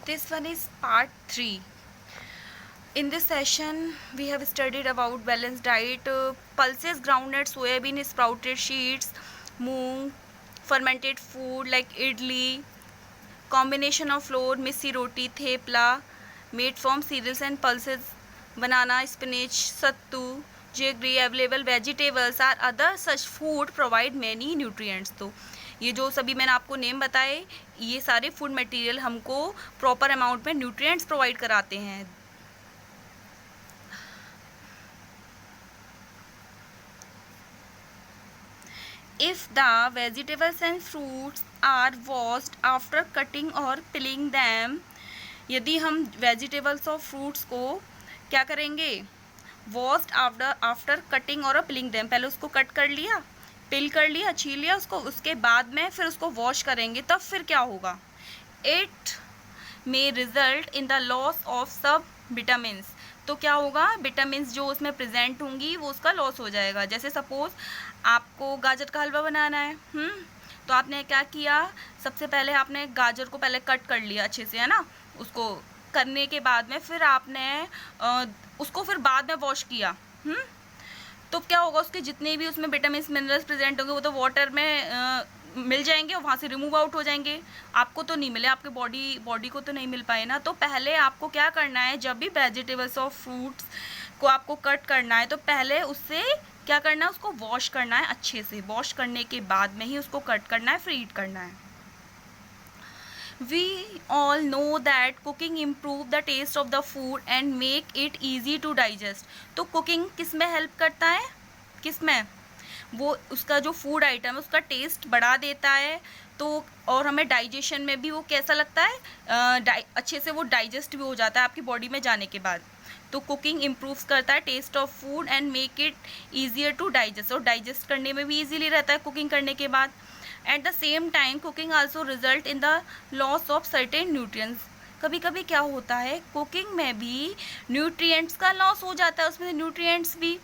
This one is part 3. In this session, we have studied about balanced diet, pulses, groundnuts, soybean, sprouted seeds, moong, fermented food like idli, combination of flour, missi roti, thepla, made from cereals and pulses, banana, spinach, sattu, jaggery. Available vegetables are other such food provide many nutrients. तो ये जो सभी मैंने आपको name बताए, ये सारे food material हमको प्रॉपर अमाउंट में न्यूट्रिएंट्स प्रोवाइड कराते हैं. If the vegetables and fruits are washed after cutting or peeling them, यदि हम वेजिटेबल्स और फ्रूट्स को क्या करेंगे, वॉश्ड आफ्टर कटिंग और पिलिंग देम, पहले उसको कट कर लिया, पिल कर लिया, छील लिया उसको, उसके बाद में फिर उसको वॉश करेंगे, तब फिर क्या होगा, it may result in the loss of सब विटामिन्स. तो क्या होगा, विटामिन्स जो उसमें प्रेजेंट होंगी वो उसका लॉस हो जाएगा. जैसे सपोज आपको गाजर का हलवा बनाना है, तो आपने क्या किया, सबसे पहले आपने गाजर को पहले कट कर लिया अच्छे से, है ना. उसको करने के बाद में फिर आपने उसको फिर बाद में वॉश किया, तो क्या होगा, उसके जितने भी उसमें विटामिन मिनरल्स प्रेजेंट होंगे वो तो वाटर में मिल जाएंगे और वहाँ से रिमूव आउट हो जाएंगे. आपको तो नहीं मिले, आपके बॉडी को तो नहीं मिल पाए ना. तो पहले आपको क्या करना है, जब भी वेजिटेबल्स और फ्रूट्स को आपको कट करना है तो पहले उससे क्या करना है, उसको वॉश करना है अच्छे से. वॉश करने के बाद में ही उसको कट करना है, फिर ईट करना है. We all know that cooking improve the taste of the food and make it easy to digest. तो कुकिंग किस में हेल्प करता है, किस में, वो उसका जो फूड आइटम है उसका टेस्ट बढ़ा देता है. तो और हमें डाइजेशन में भी वो कैसा लगता है, अच्छे से वो डाइजेस्ट भी हो जाता है आपकी बॉडी में जाने के बाद. तो कुकिंग इम्प्रूव करता है taste of food and make it easier to digest, और डाइजेस्ट करने में भी ईजीली रहता है कुकिंग करने के बाद. At the same time cooking also result in the loss of certain nutrients. कभी कभी क्या होता है, कुकिंग में भी न्यूट्रिएंट्स का लॉस हो जाता है, उसमें न्यूट्रिएंट्स भी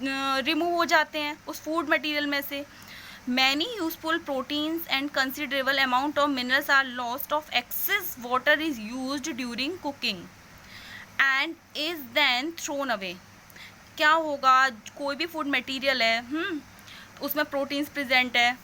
रिमूव हो जाते हैं उस फूड मटेरियल में से. Many useful proteins and considerable amount of minerals are lost of excess water is used during cooking and is then thrown away. क्या होगा, कोई भी फूड मटेरियल है, उसमें प्रोटीन्स प्रेजेंट है,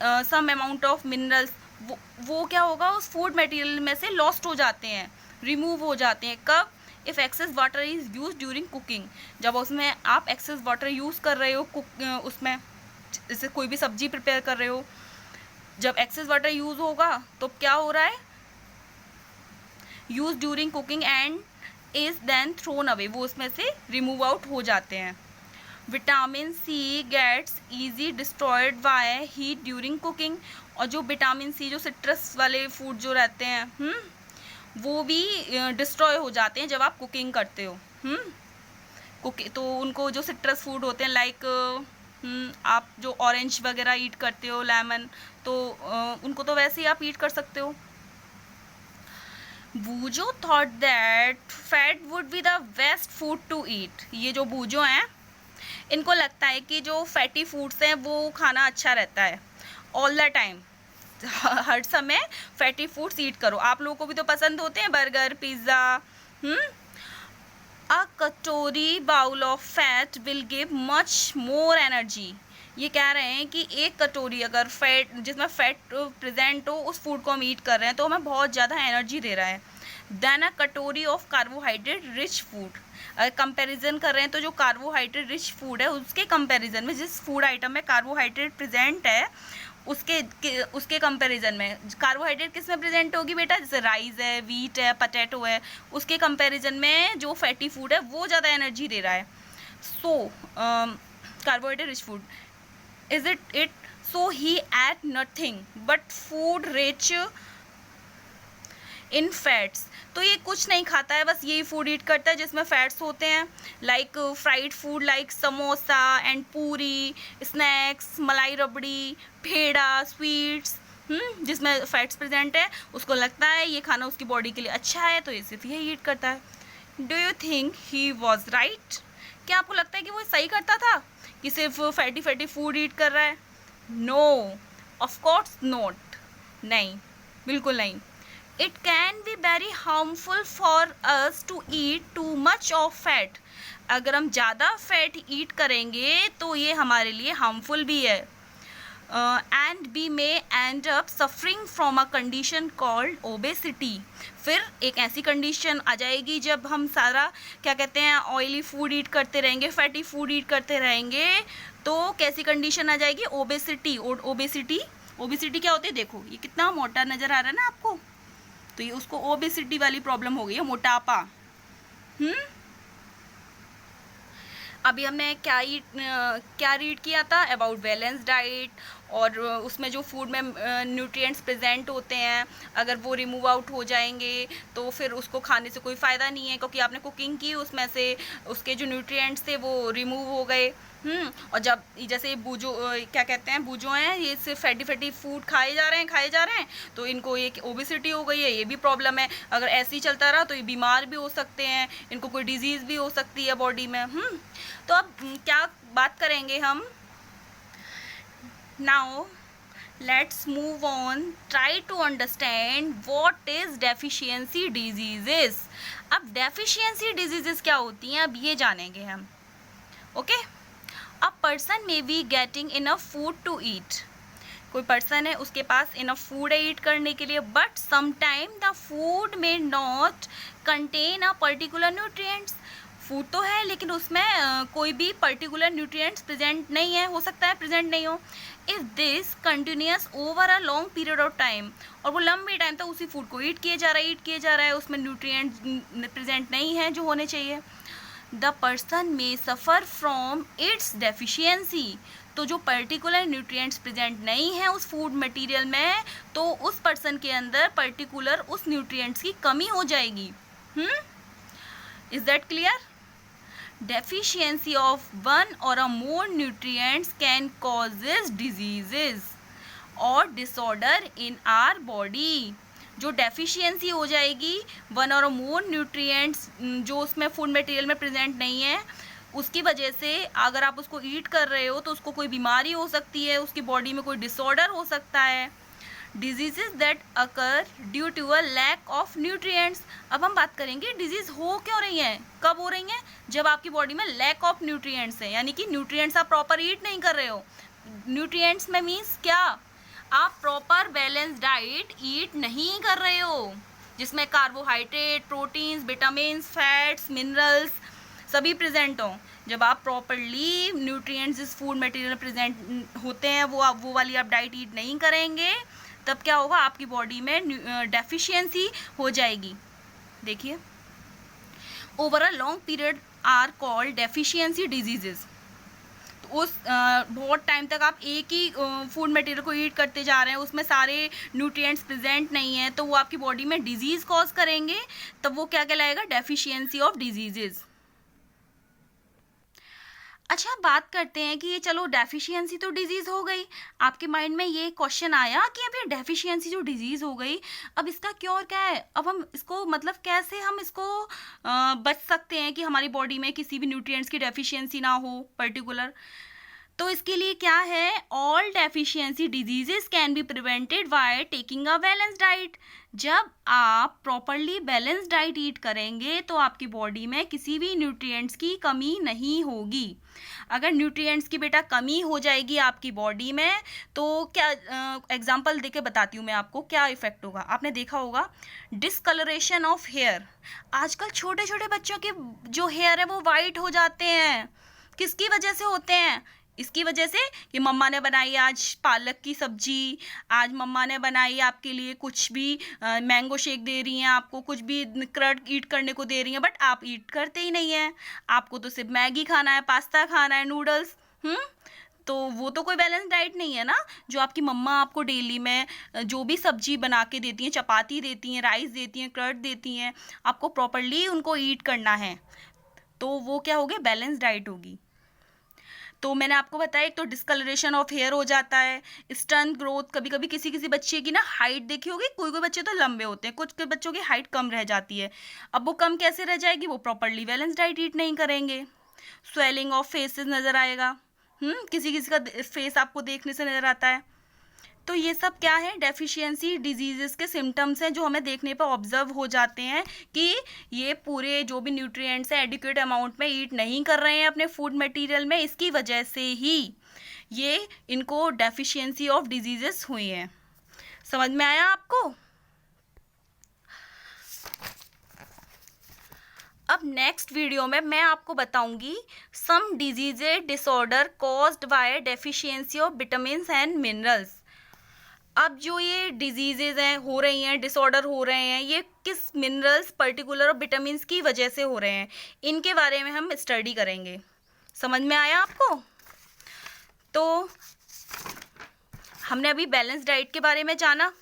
सम अमाउंट ऑफ मिनरल्स, वो क्या होगा, उस फूड मटेरियल में से लॉस्ट हो जाते हैं, रिमूव हो जाते हैं. कब, if excess water is use during cooking, जब उसमें आप एक्सेस वाटर यूज़ कर रहे हो उसमें, जैसे कोई भी सब्जी प्रिपेयर कर रहे हो, जब एक्सेस वाटर यूज़ होगा तो क्या हो रहा है, use during cooking and is then thrown away, वो उसमें से रिमूव आउट हो जाते हैं. Vitamin C gets easy destroyed by heat during cooking. और जो विटामिन सी, जो सिट्रस वाले फूड जो रहते हैं, वो भी डिस्ट्रॉय हो जाते हैं जब आप कुकिंग करते हो. तो उनको जो सिट्रस फूड होते हैं लाइक आप जो ऑरेंज वगैरह ईट करते हो, लेमन, तो उनको तो वैसे ही आप ईट कर सकते हो. बूजो thought that fat would be the best food to eat. ये जो बूजो हैं, इनको लगता है कि जो फैटी फूड्स हैं वो खाना अच्छा रहता है, ऑल द टाइम, हर समय फैटी फूड्स ईट करो. आप लोगों को भी तो पसंद होते हैं बर्गर, पिज़्ज़ा. अ कटोरी bowl of fat will give much more energy. ये कह रहे हैं कि एक कटोरी अगर फैट, जिसमें फैट प्रेजेंट हो, उस फूड को हम ईट कर रहे हैं तो हमें बहुत ज़्यादा एनर्जी दे रहा है, देन अ कटोरी ऑफ कार्बोहाइड्रेट रिच फूड. अगर कंपैरिजन कर रहे हैं तो जो कार्बोहाइड्रेट रिच फूड है उसके कंपैरिजन में, जिस फूड आइटम में कार्बोहाइड्रेट प्रेजेंट है उसके कंपैरिजन में, कार्बोहाइड्रेट किस में प्रेजेंट होगी बेटा, जैसे राइस है, वीट है, पोटैटो है, उसके कंपैरिजन में जो फैटी फूड है वो ज़्यादा एनर्जी दे रहा है. So carbohydrate rich food is it so he ate nothing but food rich in fats. तो ये कुछ नहीं खाता है, बस यही फूड ईट करता है जिसमें फैट्स होते हैं, like fried food like samosa and पूरी, स्नैक्स, मलाई रबड़ी, पेड़ा, स्वीट्स, जिसमें फैट्स प्रेजेंट है. उसको लगता है ये खाना उसकी बॉडी के लिए अच्छा है, तो ये सिर्फ यही ईट करता है. Do you think he was right? क्या आपको लगता है कि वो सही करता था कि सिर्फ फैटी फूड ईट कर रहा है? No, of course not. नहीं, बिल्कुल नहीं. It can be very harmful for us to eat too much of fat. अगर हम ज़्यादा फैट ईट करेंगे तो ये हमारे लिए हार्मफुल भी है. And we may end up suffering from a condition called obesity. फिर एक ऐसी कंडीशन आ जाएगी जब हम सारा क्या कहते हैं ऑयली फूड ईट करते रहेंगे, फैटी फूड ईट करते रहेंगे, तो कैसी कंडीशन आ जाएगी? ओबेसिटी. ओबेसिटी क्या होती है? देखो ये कितना मोटा नज़र आ रहा है ना आपको, तो ये उसको ओबेसिटी वाली प्रॉब्लम हो गई है, मोटापा. अभी हमने क्या रीड किया था अबाउट बैलेंस डाइट, और उसमें जो फूड में न्यूट्रिएंट्स प्रेजेंट होते हैं अगर वो रिमूव आउट हो जाएंगे तो फिर उसको खाने से कोई फ़ायदा नहीं है, क्योंकि आपने कुकिंग की उसमें से उसके जो न्यूट्रिएंट्स थे वो रिमूव हो गए. और जब जैसे बूजो क्या कहते हैं बूजो हैं, ये सिर्फ फैटी फूड खाए जा रहे हैं तो इनको एक ओबेसिटी हो गई है, ये भी प्रॉब्लम है. अगर ऐसे ही चलता रहा तो ये बीमार भी हो सकते हैं, इनको कोई डिजीज़ भी हो सकती है बॉडी में. तो अब क्या बात करेंगे हम? Now let's move on, try to understand what is deficiency diseases. अब डेफिशिएंसी डिजीजेस क्या होती हैं अब ये जानेंगे हम. Okay. A person may be getting enough food to eat. कोई पर्सन है उसके पास इनफ फूड है ईट करने के लिए, but sometime the food may not contain a particular nutrients. Food तो है लेकिन उसमें कोई भी पर्टिकुलर न्यूट्रिएंट्स प्रेजेंट नहीं है, हो सकता है प्रेजेंट नहीं हो. If this continuous over a long period of time, और वो लंबे टाइम तक उसी फूड को ईट किए जा रहा है, उसमें न्यूट्रिएंट्स प्रेजेंट नहीं है जो होने चाहिए. The person may suffer from its deficiency. तो जो पर्टिकुलर न्यूट्रिएंट्स प्रेजेंट नहीं है उस फूड मटेरियल में, तो उस पर्सन के अंदर पर्टिकुलर उस न्यूट्रिएंट्स की कमी हो जाएगी. Is that clear? Deficiency of one or a more nutrients can causes diseases or disorder in our body. जो डेफिशिएंसी हो जाएगी वन और मोर न्यूट्रिएंट्स जो उसमें फूड मटेरियल में प्रेजेंट नहीं है, उसकी वजह से अगर आप उसको ईट कर रहे हो तो उसको कोई बीमारी हो सकती है, उसकी बॉडी में कोई डिसऑर्डर हो सकता है. Diseases that occur due to a lack of nutrients. अब हम बात करेंगे डिजीज हो क्यों रही हैं, कब हो रही हैं? जब आपकी बॉडी में लैक ऑफ न्यूट्रिएंट्स है, यानी कि न्यूट्रिएंट्स आप प्रॉपर ईट नहीं कर रहे हो. न्यूट्रिएंट्स में मीन्स क्या? आप प्रॉपर बैलेंस डाइट ईट नहीं कर रहे हो जिसमें carbohydrate, proteins, vitamins, fats, minerals सभी प्रेजेंट हों. जब आप प्रॉपरली न्यूट्रिएंट्स इस फूड मटेरियल में प्रेजेंट होते हैं वो वाली आप डाइट ईट नहीं करेंगे, तब क्या होगा? आपकी बॉडी में डेफिशिएंसी हो जाएगी. देखिए, over a long period are called deficiency diseases. तो उस बहुत टाइम तक आप एक ही फूड मटेरियल को ईट करते जा रहे हैं, उसमें सारे न्यूट्रिएंट्स प्रेजेंट नहीं है, तो वो आपकी बॉडी में डिजीज़ कॉज करेंगे, तब वो क्या कहलाएगा? Deficiency of diseases. अच्छा, बात करते हैं कि ये चलो डेफिशिएंसी तो डिजीज़ हो गई, आपके माइंड में ये क्वेश्चन आया कि अब ये डेफिशिएंसी जो डिजीज़ हो गई, अब इसका क्योर क्या है? अब हम इसको मतलब कैसे हम इसको बच सकते हैं कि हमारी बॉडी में किसी भी न्यूट्रिएंट्स की डेफिशिएंसी ना हो पर्टिकुलर. तो इसके लिए क्या है? All deficiency diseases can be prevented by taking a balance diet. जब आप प्रॉपरली बैलेंस डाइट ईट करेंगे तो आपकी बॉडी में किसी भी न्यूट्रिएंट्स की कमी नहीं होगी. अगर न्यूट्रिएंट्स की बेटा कमी हो जाएगी आपकी बॉडी में, तो क्या एग्जांपल देके बताती हूँ मैं आपको क्या इफेक्ट होगा. आपने देखा होगा डिसकलरेशन ऑफ हेयर. आजकल छोटे छोटे बच्चों के जो हेयर है वो वाइट हो जाते हैं. किसकी वजह से होते हैं? इसकी वजह से कि मम्मा ने बनाई आज पालक की सब्जी, आज मम्मा ने बनाई आपके लिए कुछ भी मैंगो शेक दे रही हैं, आपको कुछ भी कर्ड ईट करने को दे रही हैं, बट आप ईट करते ही नहीं हैं. आपको तो सिर्फ मैगी खाना है, पास्ता खाना है, नूडल्स. तो वो तो कोई बैलेंस डाइट नहीं है ना. जो आपकी मम्मा आपको डेली में जो भी सब्जी बना के देती हैं, चपाती देती हैं, राइस देती हैं, कर्ड देती हैं, आपको प्रॉपरली उनको ईट करना है, तो वो क्या होगी? बैलेंस डाइट होगी. तो मैंने आपको बताया एक तो डिस्कलरेशन ऑफ हेयर हो जाता है, स्टर्न ग्रोथ. कभी कभी किसी किसी बच्चे की ना हाइट देखी होगी, कोई कोई बच्चे तो लंबे होते हैं, कुछ बच्चों की हाइट कम रह जाती है. अब वो कम कैसे रह जाएगी? वो प्रॉपरली बैलेंस डाइट ईट नहीं करेंगे. स्वेलिंग ऑफ फेसेस नज़र आएगा. किसी किसी का फेस आपको देखने से नज़र आता है. तो ये सब क्या है, डेफिशिएंसी डिजीजेस के सिम्टम्स हैं जो हमें देखने पर ऑब्जर्व हो जाते हैं कि ये पूरे जो भी न्यूट्रिएंट्स हैं एडिक्वेट अमाउंट में ईट नहीं कर रहे हैं अपने फूड मटेरियल में, इसकी वजह से ही ये इनको डेफिशिएंसी ऑफ डिजीजेस हुई हैं। समझ में आया आपको? अब नेक्स्ट वीडियो में मैं आपको बताऊंगी some diseases disorder caused by deficiency of vitamins and minerals. अब जो ये डिजीजेज हैं हो रही हैं, डिसऑर्डर हो रहे हैं, ये किस मिनरल्स पर्टिकुलर और विटामिन्स की वजह से हो रहे हैं, इनके बारे में हम स्टडी करेंगे। समझ में आया आपको? तो हमने अभी बैलेंस डाइट के बारे में जाना,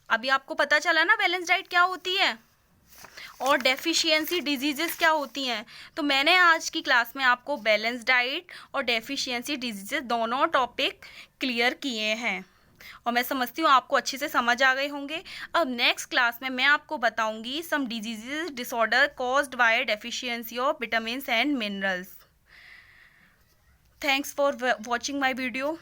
अभी आपको पता चला ना बैलेंस डाइट क्या होती है और डेफिशिएंसी डिजीजेस क्या होती हैं। तो मैंने आज की क्लास में आपको बैलेंस डाइट और डेफिशिएंसी डिजीजेस दोनों टॉपिक क्लियर किए हैं और मैं समझती हूँ आपको अच्छे से समझ आ गए होंगे। अब नेक्स्ट क्लास में मैं आपको बताऊंगी some diseases disorder caused by deficiency of vitamins and minerals. Thanks for watching my video.